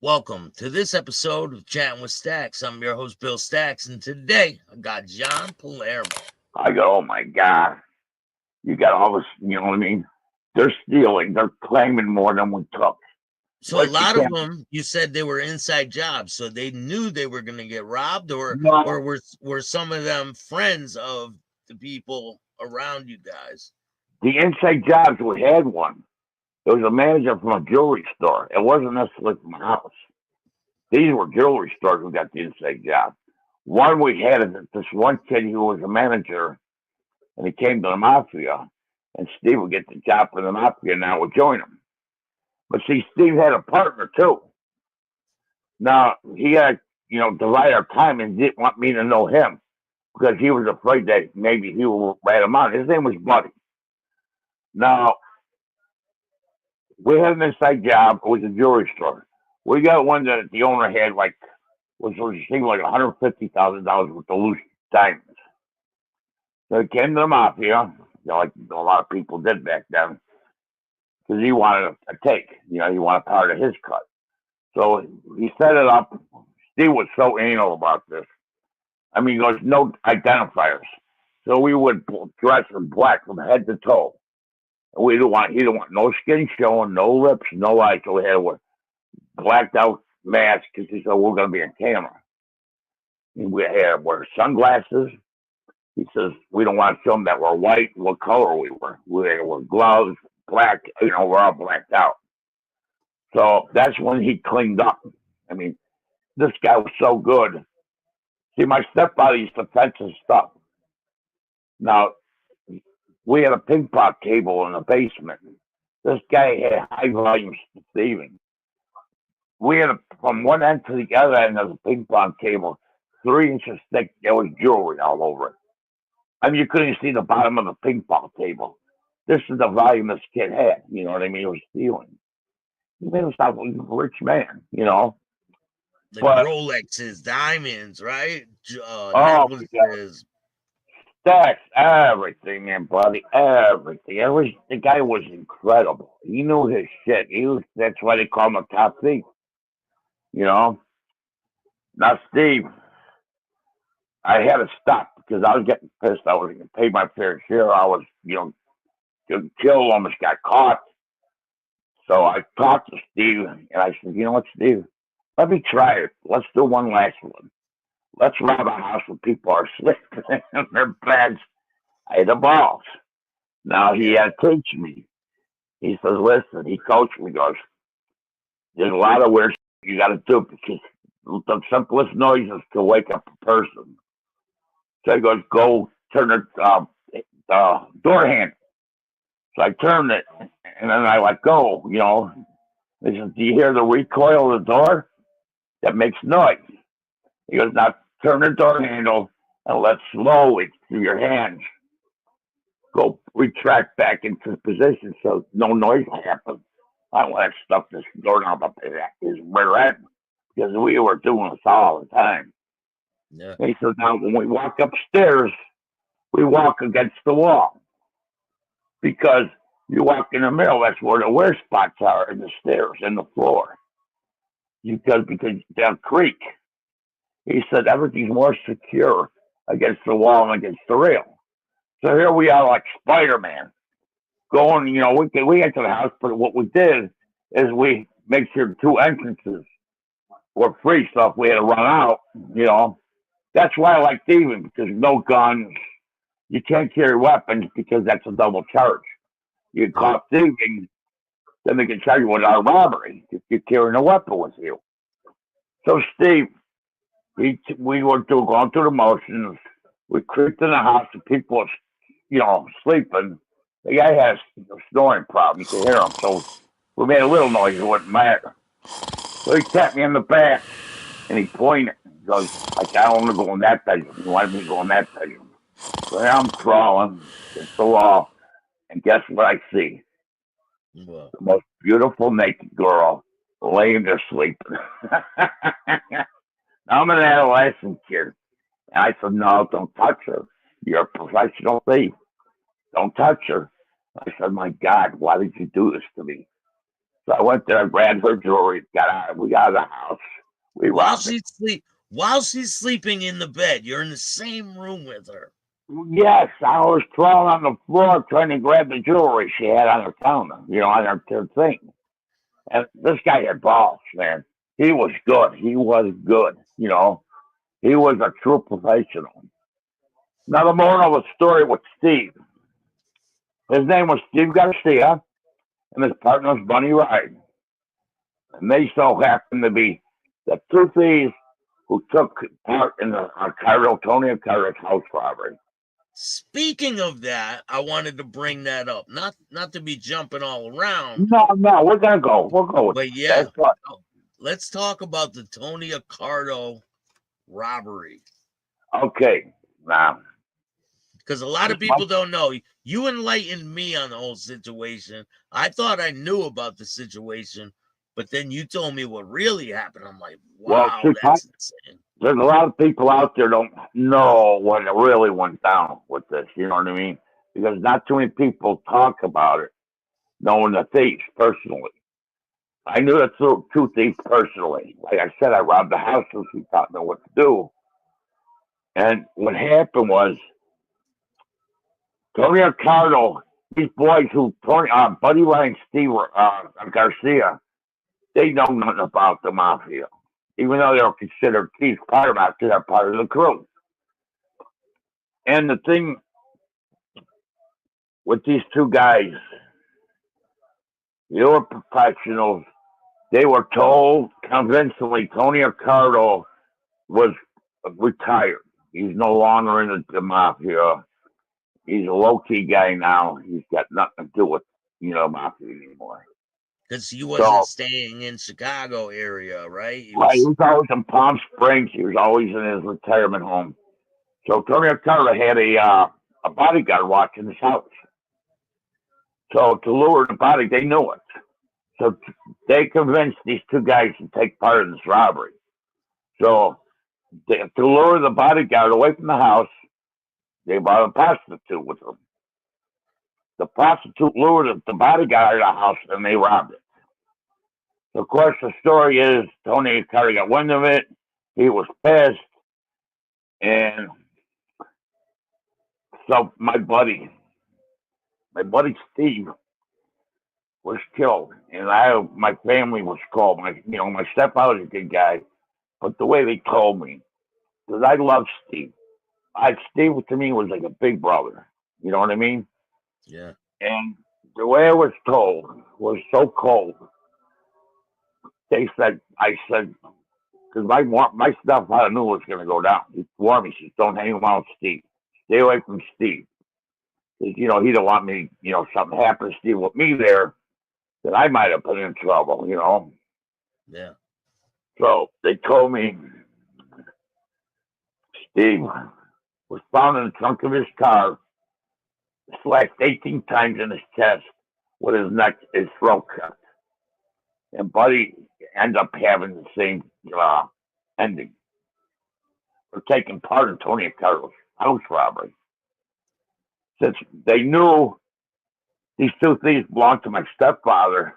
Welcome to this episode of Chatting with Stacks. I'm your host, Bill Stacks, and today I got John Palermo. I go, oh my God, you got all this, you know what I mean? They're stealing, they're claiming more than we took. So, a But you lot of can't, them, you said they were inside jobs, so they knew they were going to get robbed, or no, or were some of them friends of the people around you guys? the inside jobs, we had one. It was a manager from a jewelry store. It wasn't necessarily from a house. These were jewelry stores who got the inside job. One we had is this one kid who was a manager, and he came to the Mafia, and Steve would get the job for the Mafia, and now would join him. But see, Steve had a partner too. Now, he had, divide our time and didn't want me to know him because he was afraid that maybe he would rat him out. His name was Buddy. Now, we had an inside job. It was a jewelry store. We got one that the owner had was seemed like $150,000 worth of loose diamonds. So he came to the Mafia, like a lot of people did back then, because he wanted a take. He wanted part of his cut. So he set it up. Steve was so anal about this. I mean, there's no identifiers. So we would dress in black from head to toe. He didn't want no skin showing, no lips, no eyes. So we had to wear blacked out mask because he said we're going to be on camera. And we had to wear sunglasses. He says we don't want to show them that we're white, what color we were. We had to wear gloves, black, we're all blacked out. So that's when he cleaned up. I mean, this guy was so good. See, my stepfather used to fence and stuff. Now, we had a ping pong table in the basement. This guy had high volume thieving. We had from one end to the other end of the ping pong table, 3 inches thick. There was jewelry all over it. I mean, you couldn't see the bottom of the ping pong table. This is the volume this kid had. You know what I mean? He was stealing. He made himself a rich man. Like But Rolexes, diamonds, right? oh my God, Necklaces. that's everything, man, buddy. Everything. The guy was incredible. He knew his shit. That's why they call him a top thief. You know. Now, Steve, I had to stop because I was getting pissed. I was going to pay my fair share. I was, getting killed, almost got caught. So I talked to Steve, and I said, you know what, Steve? Let me try it. Let's do one last one. Let's rob a house where people are sleeping in their beds. I had the balls. Now he Yeah. had to teach me. He says, listen, he coached me, goes, there's a lot of weird shit you got to do because the simplest noises to wake up a person. So he goes, go turn the door handle. So I turned it, and then I let go. He says, do you hear the recoil of the door? That makes noise. He goes, now turn the door handle and let slowly through your hands go retract back into position so no noise will happen. I don't want to stuff this door down his rear end because we were doing this all the time. Yeah. And he says, now when we walk upstairs, we walk against the wall because you walk in the middle, that's where the wear spots are in the stairs and the floor. Because they'll creak. He said everything's more secure against the wall and against the rail. So here we are like Spider-Man going, we get to the house, but what we did is we make sure 2 entrances were free. So if we had to run out, that's why I like thieving because no guns. You can't carry weapons because that's a double charge. You get Yep. caught thieving, then they can charge you with armed robbery if you're carrying a weapon with you. So Steve, we were going through the motions. We creeped in the house and people were, sleeping. The guy has a snoring problem. You could hear him. So we made a little noise. It wouldn't matter. So he tapped me in the back and he pointed. He goes, like, I don't want to go in that bedroom. He wanted me to go in that bedroom. So here I'm crawling against the wall. And guess what I see? Well, The most beautiful naked girl laying there sleeping. I'm an adolescent kid. And I said, no, don't touch her. You're a professional thief. Don't touch her. I said, my God, why did you do this to me? So I went there, I grabbed her jewelry, we got out of the house. We While robbed it. while she's sleeping in the bed, you're in the same room with her. Yes, I was crawling on the floor trying to grab the jewelry she had on her counter, on her thing. And this guy had balls, man. He was good. He was good. He was a true professional. Now, the moral of the story with Steve. His name was Steve Garcia, and his partner was Bunny Ryan. And they so happened to be the two thieves who took part in the Tony Carter's house robbery. Speaking of that, I wanted to bring that up. Not to be jumping all around. No, we're gonna go. We'll go with but yeah, let's talk about the Tony Accardo robbery. Okay, now. Because a lot of people don't know. You enlightened me on the whole situation. I thought I knew about the situation, but then you told me what really happened. I'm like, wow, that's insane. There's a lot of people out there don't know what really went down with this. You know what I mean? Because not too many people talk about it, knowing the thieves personally. I knew the two thieves personally. Like I said, I robbed the house so she taught me what to do. And what happened was Tony Accardo, these boys Buddy Ryan, Steve Garcia, they know nothing about the Mafia. Even though they're considered thieves, part of Mafia, they're part of the crew. And the thing with these two guys, they were professionals. They were told convincingly Tony Accardo was retired. He's no longer in the Mafia. He's a low-key guy now. He's got nothing to do with, Mafia anymore. Because he wasn't staying in Chicago area, right? He was always in Palm Springs. He was always in his retirement home. So Tony Accardo had a bodyguard watching his house. So to lure the body, they knew it. So they convinced these two guys to take part in this robbery. So to lure the bodyguard away from the house, they brought a prostitute with them. The prostitute lured the bodyguard out of the house, and they robbed it. So, of course, the story is Tony Accardo got wind of it. He was pissed. And so my buddy Steve was killed, and my family was called. My stepfather's a good guy, but the way they told me, because I love Steve. Steve to me was like a big brother. You know what I mean? Yeah. And the way I was told was so cold. I said, because my stepfather knew what was going to go down. He warned me, he said, don't hang around Steve. Stay away from Steve. Because, he don't want me, something happened to Steve with me there that I might have put in trouble, Yeah. So they told me Steve was found in the trunk of his car, slashed 18 times in his chest with his throat cut. And Buddy ended up having the same ending for taking part in Tony Accardo's house robbery. Since they knew these two thieves belonged to my stepfather,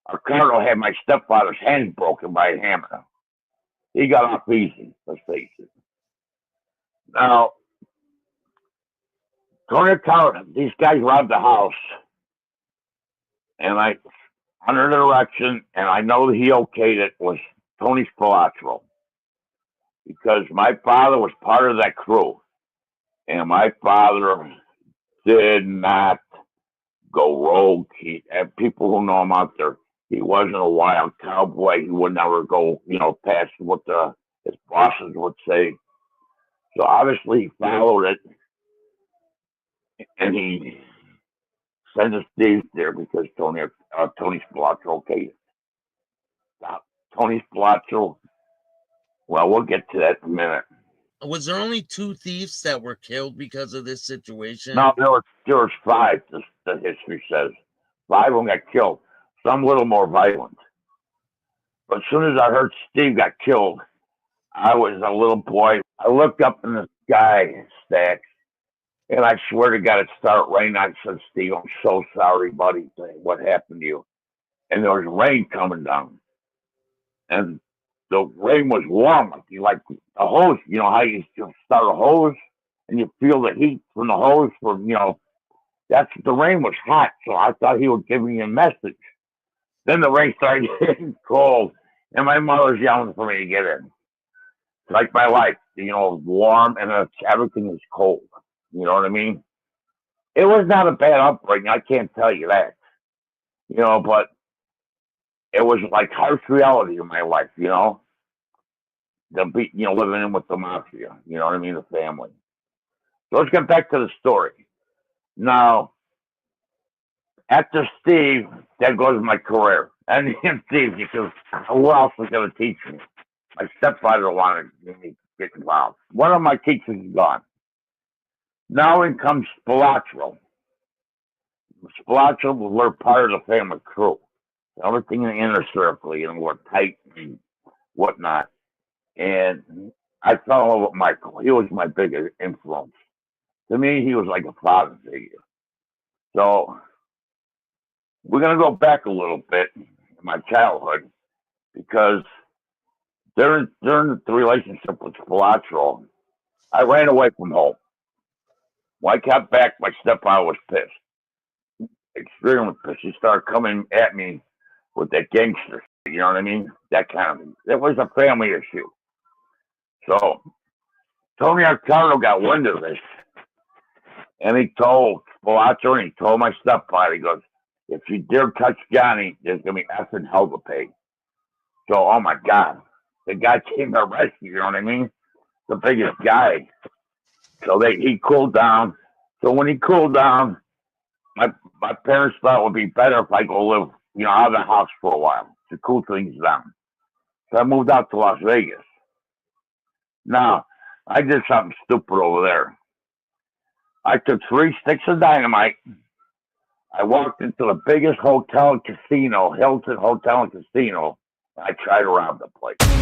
Accardo had my stepfather's hands broken by a hammer. He got off easy, let's face it. Now, Tony Accardo, these guys robbed the house, and under the direction, and I know that he okayed it, was Tony Spilotro. Because my father was part of that crew. And my father did not go rogue. And people who know him out there, he wasn't a wild cowboy. He would never go, past what his bosses would say. So obviously he followed it. And he sent his thieves there because Tony Spilotro okayed it. Tony Spilotro, well, we'll get to that in a minute. Was there only two thieves that were killed because of this situation? No, there was 5, the history says. 5 of them got killed. Some a little more violent. But as soon as I heard Steve got killed, I was a little boy. I looked up in the sky, Stacks, and I swear to God, it started raining. I said, Steve, I'm so sorry, buddy. What happened to you? and there was rain coming down, and the rain was warm, like a hose. You know how you start a hose, and you feel the heat from the hose. That's the rain was hot, so I thought he was giving me a message. Then the rain started getting cold, and my mother's yelling for me to get in. It's like my life, warm and everything is cold. You know what I mean? It was not a bad upbringing, I can't tell you that. But it was like harsh reality in my life. Living in with the mafia. You know what I mean? The family. So let's get back to the story. Now, after Steve, that goes my career. And Steve, because who else was going to teach me? My stepfather wanted me to get involved. One of my teachers is gone. Now in comes Spilotro. Spilotro were part of the family crew. Everything in the inner circle, we're tight and whatnot. And I fell in love with Michael. He was my biggest influence. To me, he was like a father figure. So we're going to go back a little bit in my childhood because during the relationship with Spilotro, I ran away from home. When I got back, my stepfather was pissed, extremely pissed. He started coming at me with that gangster, you know what I mean? That kind of thing. It was a family issue. So Tony Arcano got wind of this, and he told Spilotro and he told my stepfather, he goes, if you dare touch Johnny, there's going to be effing hell to pay. So, oh my God, the guy came to rescue, you know what I mean? The biggest guy. So he cooled down. So when he cooled down, my parents thought it would be better if I go live, out of the house for a while to cool things down. So I moved out to Las Vegas. Now, I did something stupid over there. I took 3 sticks of dynamite. I walked into the biggest hotel and casino, Hilton Hotel and Casino, and I tried to rob the place.